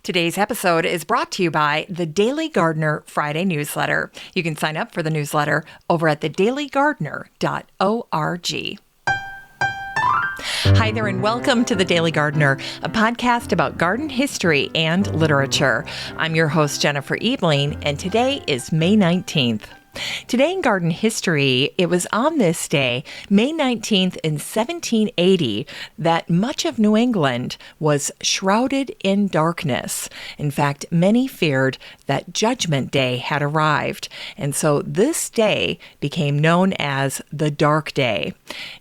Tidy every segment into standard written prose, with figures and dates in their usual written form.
Today's episode is brought to you by the Daily Gardener Friday newsletter. You can sign up for the newsletter over at thedailygardener.org. Hi there, and welcome to The Daily Gardener, a podcast about garden history and literature. I'm your host, Jennifer Ebling, and today is May 19th. Today in garden history, it was on this day, May 19th in 1780, that much of New England was shrouded in darkness. In fact, many feared that Judgment Day had arrived, and so this day became known as the Dark Day.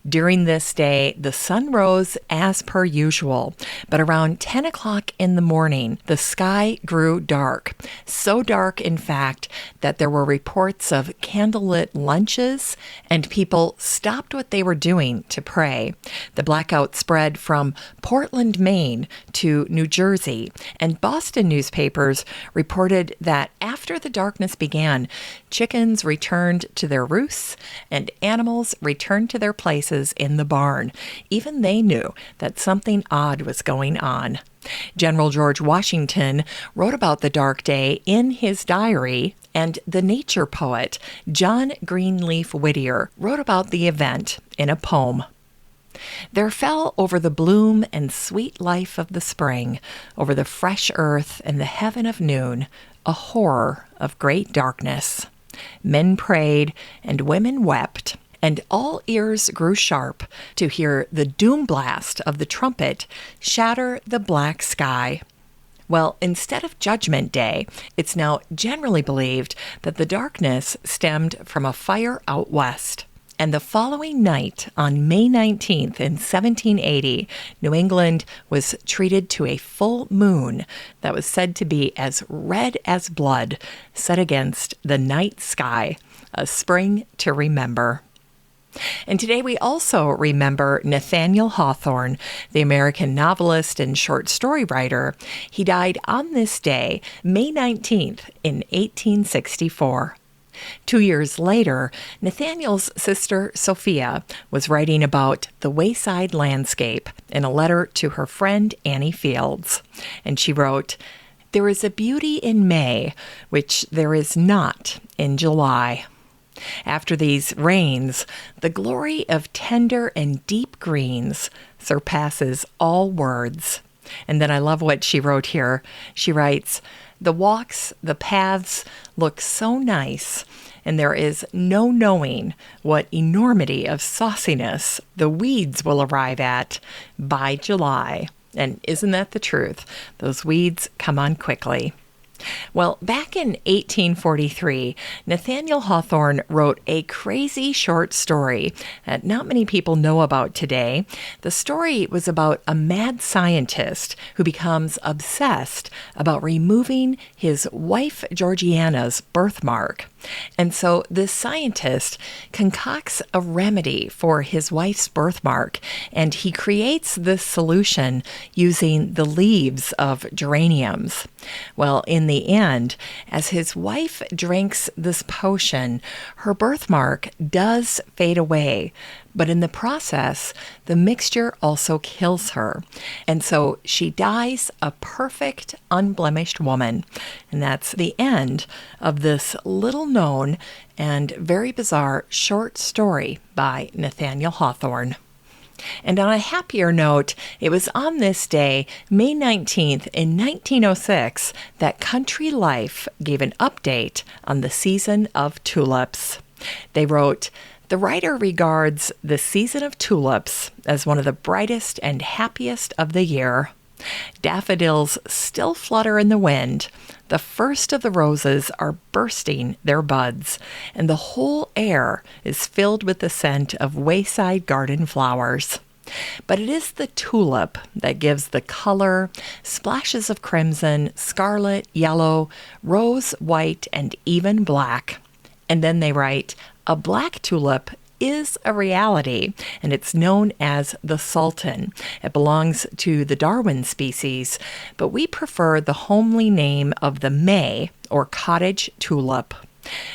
During this day, the sun rose as per usual, but around 10 o'clock in the morning, the sky grew dark. So dark, in fact, that there were reports of candlelit lunches, and people stopped what they were doing to pray. The blackout spread from Portland, Maine to New Jersey, and Boston newspapers reported that after the darkness began, chickens returned to their roosts and animals returned to their places in the barn. Even they knew that something odd was going on. General George Washington wrote about the dark day in his diary, and the nature poet John Greenleaf Whittier wrote about the event in a poem. There fell over the bloom and sweet life of the spring, over the fresh earth and the heaven of noon, a horror of great darkness. Men prayed and women wept, and all ears grew sharp to hear the doom blast of the trumpet shatter the black sky. Well, instead of Judgment Day, it's now generally believed that the darkness stemmed from a fire out west. And the following night, on May 19th in 1780, New England was treated to a full moon that was said to be as red as blood set against the night sky, a spring to remember. And today we also remember Nathaniel Hawthorne, the American novelist and short story writer. He died on this day, May 19th, in 1864. 2 years later, Nathaniel's sister Sophia was writing about the wayside landscape in a letter to her friend Annie Fields. And she wrote, "There is a beauty in May which there is not in July. After these rains, the glory of tender and deep greens surpasses all words." And then I love what she wrote here. She writes, "The walks, the paths look so nice, and there is no knowing what enormity of sauciness the weeds will arrive at by July." And isn't that the truth? Those weeds come on quickly. Well, back in 1843, Nathaniel Hawthorne wrote a crazy short story that not many people know about today. The story was about a mad scientist who becomes obsessed about removing his wife Georgiana's birthmark. And so this scientist concocts a remedy for his wife's birthmark, and he creates this solution using the leaves of geraniums. Well, in the end, as his wife drinks this potion, her birthmark does fade away. But in the process, the mixture also kills her. And so she dies a perfect, unblemished woman. And that's the end of this little known and very bizarre short story by Nathaniel Hawthorne. And on a happier note, it was on this day, May 19th in 1906, that Country Life gave an update on the season of tulips. They wrote, "The writer regards the season of tulips as one of the brightest and happiest of the year. Daffodils still flutter in the wind. The first of the roses are bursting their buds, and the whole air is filled with the scent of wayside garden flowers. But it is the tulip that gives the color, splashes of crimson, scarlet, yellow, rose, white, and even black." And then they write, "A black tulip is a reality, and it's known as the Sultan. It belongs to the Darwin species, but we prefer the homely name of the May or cottage tulip.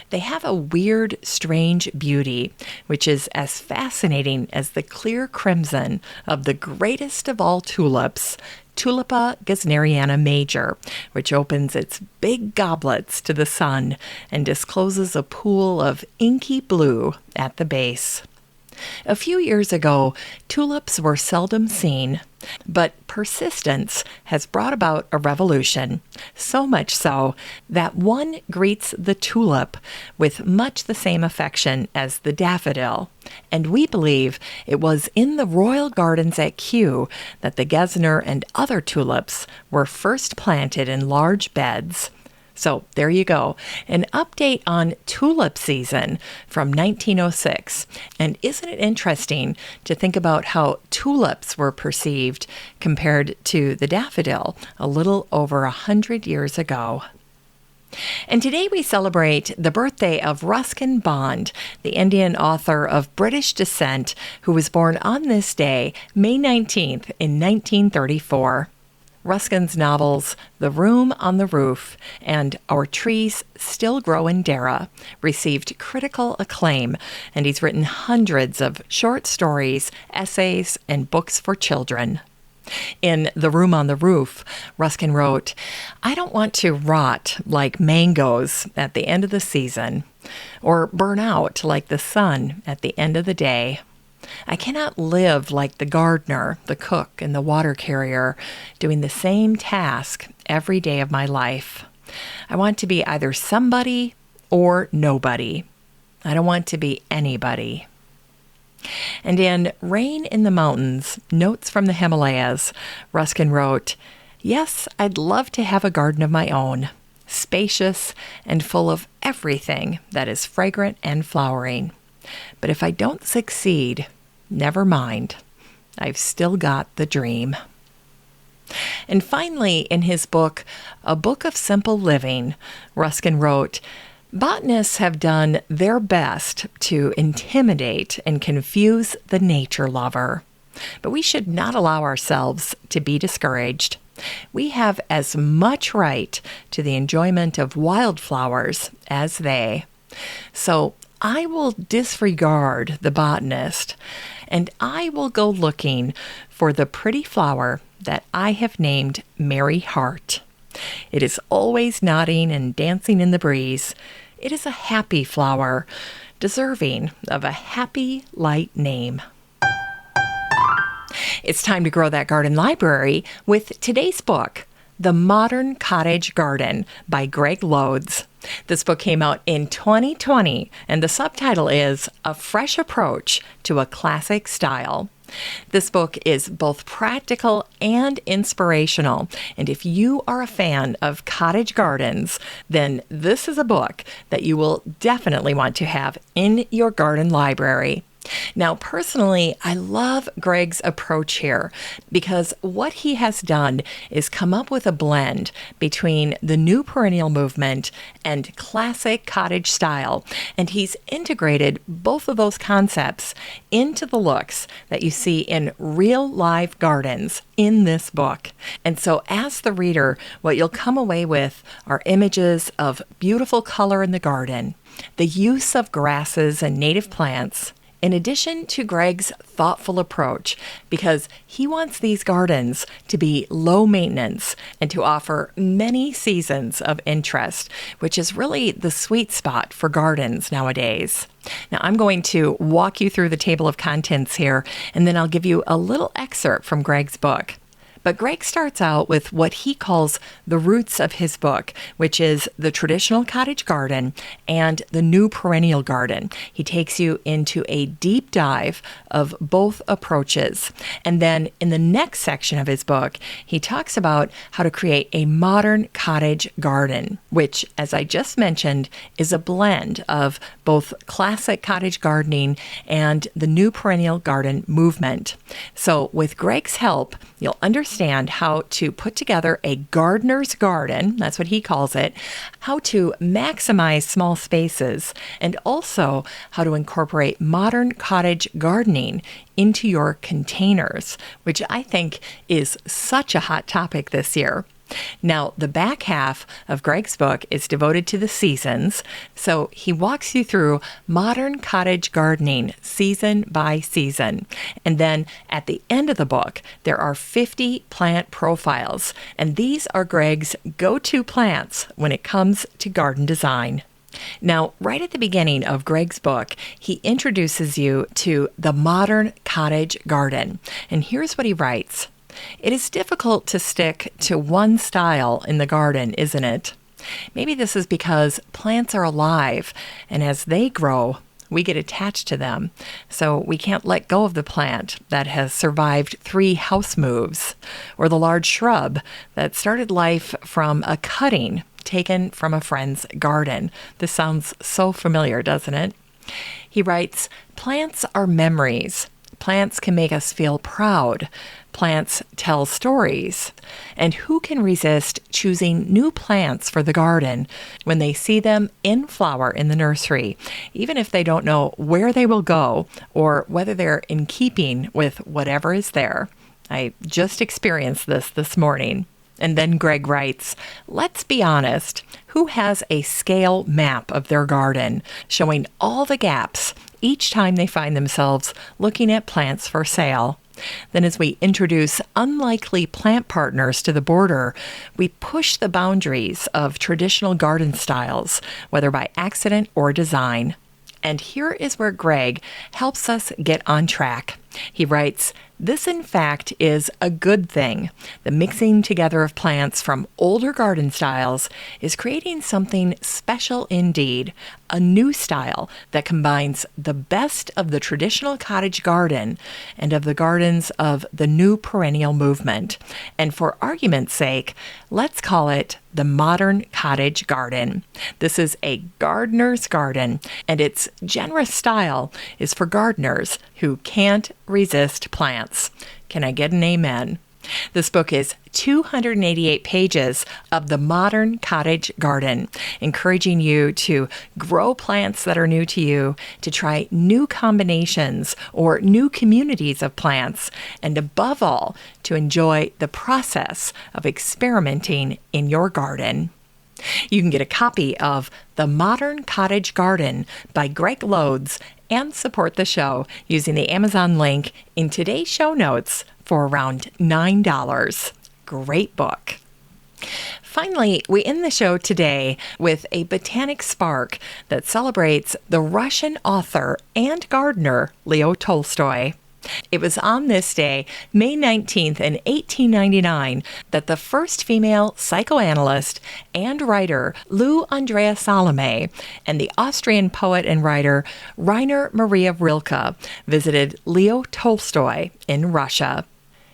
They have a weird, strange beauty, which is as fascinating as the clear crimson of the greatest of all tulips, Tulipa gesneriana major, which opens its big goblets to the sun and discloses a pool of inky blue at the base. A few years ago, tulips were seldom seen, but persistence has brought about a revolution, so much so that one greets the tulip with much the same affection as the daffodil, and we believe it was in the royal gardens at Kew that the Gesner and other tulips were first planted in large beds. So there you go, an update on tulip season from 1906. And isn't it interesting to think about how tulips were perceived compared to the daffodil a little over 100 years ago? And today we celebrate the birthday of Ruskin Bond, the Indian author of British descent, who was born on this day, May 19th, in 1934. Ruskin's novels The Room on the Roof and Our Trees Still Grow in Dara received critical acclaim, and he's written hundreds of short stories, essays, and books for children. In The Room on the Roof, Ruskin wrote, "I don't want to rot like mangoes at the end of the season, or burn out like the sun at the end of the day. I cannot live like the gardener, the cook, and the water carrier, doing the same task every day of my life. I want to be either somebody or nobody. I don't want to be anybody." And in Rain in the Mountains, Notes from the Himalayas, Ruskin wrote, "Yes, I'd love to have a garden of my own, spacious and full of everything that is fragrant and flowering. But if I don't succeed, never mind. I've still got the dream." And finally, in his book, A Book of Simple Living, Ruskin wrote, "Botanists have done their best to intimidate and confuse the nature lover. But we should not allow ourselves to be discouraged. We have as much right to the enjoyment of wildflowers as they. So I will disregard the botanist, and I will go looking for the pretty flower that I have named Merry Heart. It is always nodding and dancing in the breeze. It is a happy flower, deserving of a happy, light name." It's time to grow that garden library with today's book, The Modern Cottage Garden by Greg Lodes. This book came out in 2020, and the subtitle is A Fresh Approach to a Classic Style. This book is both practical and inspirational, and if you are a fan of cottage gardens, then this is a book that you will definitely want to have in your garden library. Now, personally, I love Greg's approach here because what he has done is come up with a blend between the new perennial movement and classic cottage style, and he's integrated both of those concepts into the looks that you see in real live gardens in this book. And so as the reader, what you'll come away with are images of beautiful color in the garden, the use of grasses and native plants, in addition to Greg's thoughtful approach, because he wants these gardens to be low maintenance and to offer many seasons of interest, which is really the sweet spot for gardens nowadays. Now, I'm going to walk you through the table of contents here, and then I'll give you a little excerpt from Greg's book. But Greg starts out with what he calls the roots of his book, which is the traditional cottage garden and the new perennial garden. He takes you into a deep dive of both approaches. And then in the next section of his book, he talks about how to create a modern cottage garden, which, as I just mentioned, is a blend of both classic cottage gardening and the new perennial garden movement. So with Greg's help, you'll understand how to put together a gardener's garden, that's what he calls it, how to maximize small spaces, and also how to incorporate modern cottage gardening into your containers, which I think is such a hot topic this year. Now, the back half of Greg's book is devoted to the seasons, so he walks you through modern cottage gardening season by season. And then at the end of the book, there are 50 plant profiles, and these are Greg's go-to plants when it comes to garden design. Now, right at the beginning of Greg's book, he introduces you to the modern cottage garden. And here's what he writes. It is difficult to stick to one style in the garden, isn't it? Maybe this is because plants are alive, and as they grow, we get attached to them. So we can't let go of the plant that has survived 3 house moves, or the large shrub that started life from a cutting taken from a friend's garden. This sounds so familiar, doesn't it? He writes, plants are memories. Plants can make us feel proud. Plants tell stories. And who can resist choosing new plants for the garden when they see them in flower in the nursery, even if they don't know where they will go or whether they're in keeping with whatever is there? I just experienced this morning. And then Greg writes, let's be honest, who has a scale map of their garden showing all the gaps each time they find themselves looking at plants for sale? Then as we introduce unlikely plant partners to the border, we push the boundaries of traditional garden styles, whether by accident or design. And here is where Greg helps us get on track. He writes, this, in fact, is a good thing. The mixing together of plants from older garden styles is creating something special indeed, a new style that combines the best of the traditional cottage garden and of the gardens of the new perennial movement. And for argument's sake, let's call it the modern cottage garden. This is a gardener's garden, and its generous style is for gardeners who can't resist plants. Can I get an amen? This book is 288 pages of the modern cottage garden, encouraging you to grow plants that are new to you, to try new combinations or new communities of plants, and above all, to enjoy the process of experimenting in your garden. You can get a copy of The Modern Cottage Garden by Greg Lodes and support the show using the Amazon link in today's show notes for around $9. Great book. Finally, we end the show today with a botanic spark that celebrates the Russian author and gardener Leo Tolstoy. It was on this day, May 19th in 1899, that the first female psychoanalyst and writer Lou Andrea Salome and the Austrian poet and writer Rainer Maria Rilke visited Leo Tolstoy in Russia.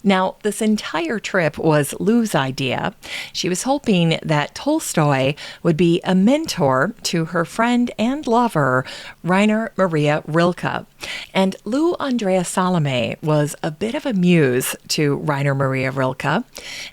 Now, this entire trip was Lou's idea. She was hoping that Tolstoy would be a mentor to her friend and lover, Rainer Maria Rilke. And Lou Andrea Salome was a bit of a muse to Rainer Maria Rilke.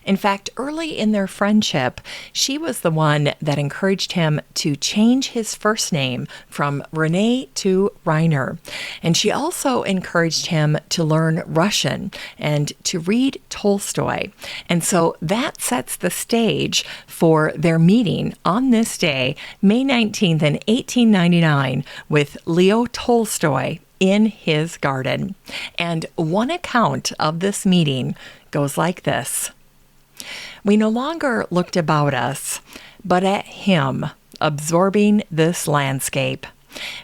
In fact, early in their friendship, she was the one that encouraged him to change his first name from Rene to Rainer. And she also encouraged him to learn Russian and to read Tolstoy. And so that sets the stage for their meeting on this day, May 19th in 1899, with Leo Tolstoy in his garden. And one account of this meeting goes like this. We no longer looked about us, but at him, absorbing this landscape,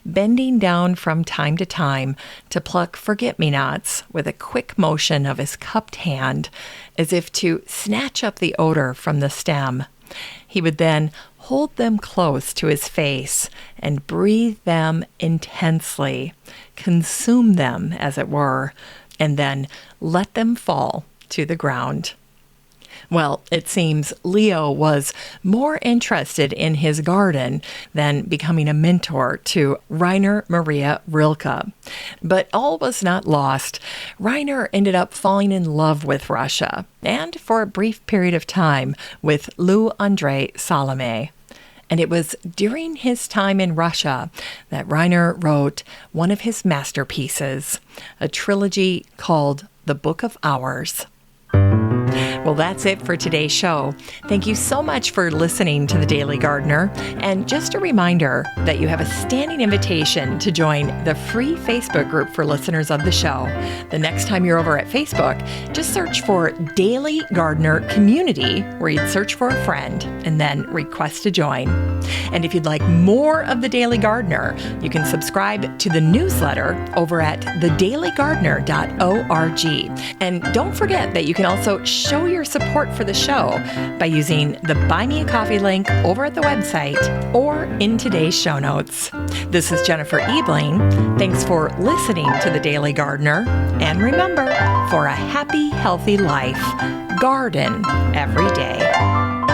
bending down from time to time to pluck forget-me-nots with a quick motion of his cupped hand, as if to snatch up the odor from the stem. He would then hold them close to his face and breathe them intensely, consume them, as it were, and then let them fall to the ground. Well, it seems Leo was more interested in his garden than becoming a mentor to Rainer Maria Rilke. But all was not lost. Rainer ended up falling in love with Russia, and for a brief period of time with Lou Andrea Salome. And it was during his time in Russia that Rainer wrote one of his masterpieces, a trilogy called The Book of Hours. Well, that's it for today's show. Thank you so much for listening to The Daily Gardener. And just a reminder that you have a standing invitation to join the free Facebook group for listeners of the show. The next time you're over at Facebook, just search for Daily Gardener Community, where you'd search for a friend and then request to join. And if you'd like more of The Daily Gardener, you can subscribe to the newsletter over at thedailygardener.org. And don't forget that you can also show your support for the show by using the Buy Me a Coffee link over at the website or in today's show notes. This is Jennifer Ebling. Thanks for listening to The Daily Gardener. And remember, for a happy, healthy life, garden every day.